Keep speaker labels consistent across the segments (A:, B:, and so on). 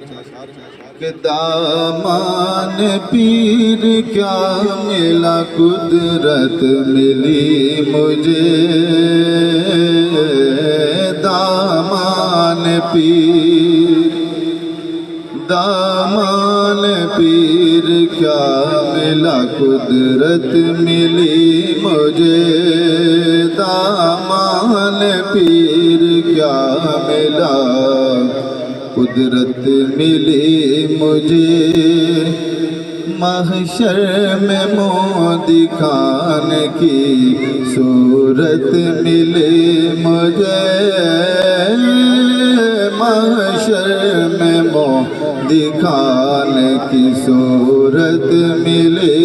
A: کہ دامان پیر کیا ملا قدرت ملی مجھے دامان پیر کیا ملا قدرت ملی مجھے دامان پیر کیا ملا قدرت ملی مجھے محشر میں منہ دکھانے کی صورت ملی مجھے محشر میں منہ دکھانے کی صورت ملی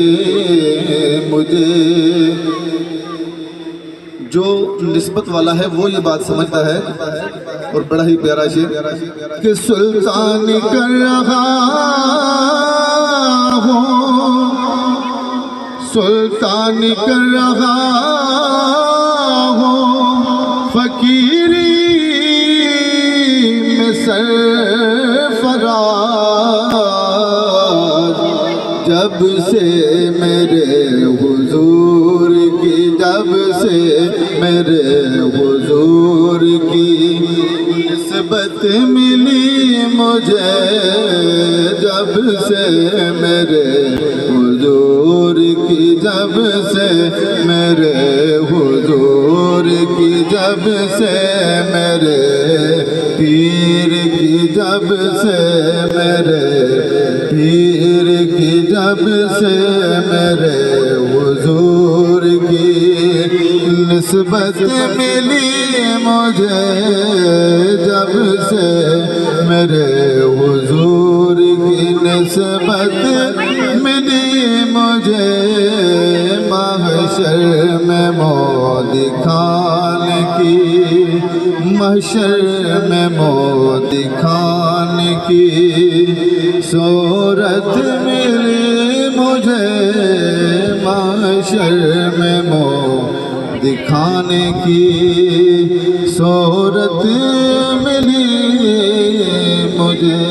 A: مجھے۔ جو نسبت والا ہے وہ یہ بات سمجھتا ہے، اور بڑا ہی پیارا شعر کہ سلطان کر رہا ہوں سلطان کر رہا ہوں فقیری میں سرفراز جب سے میرے حضور کی جب سے میرے حضور کی نسبت ملی مجھے جب سے میرے حضور کی جب سے میرے حضور کی جب سے میرے پیر کی جب سے میرے پیر کی جب سے میرے حضور کی نسبت ملی مجھے جب سے میرے حضور کی نسبت ملی مجھے محشر میں منہ دکھانے کی محشر میں منہ دکھانے کی صورت ملی مجھے محشر میں منہ دکھانے کی صورت ملی مجھے۔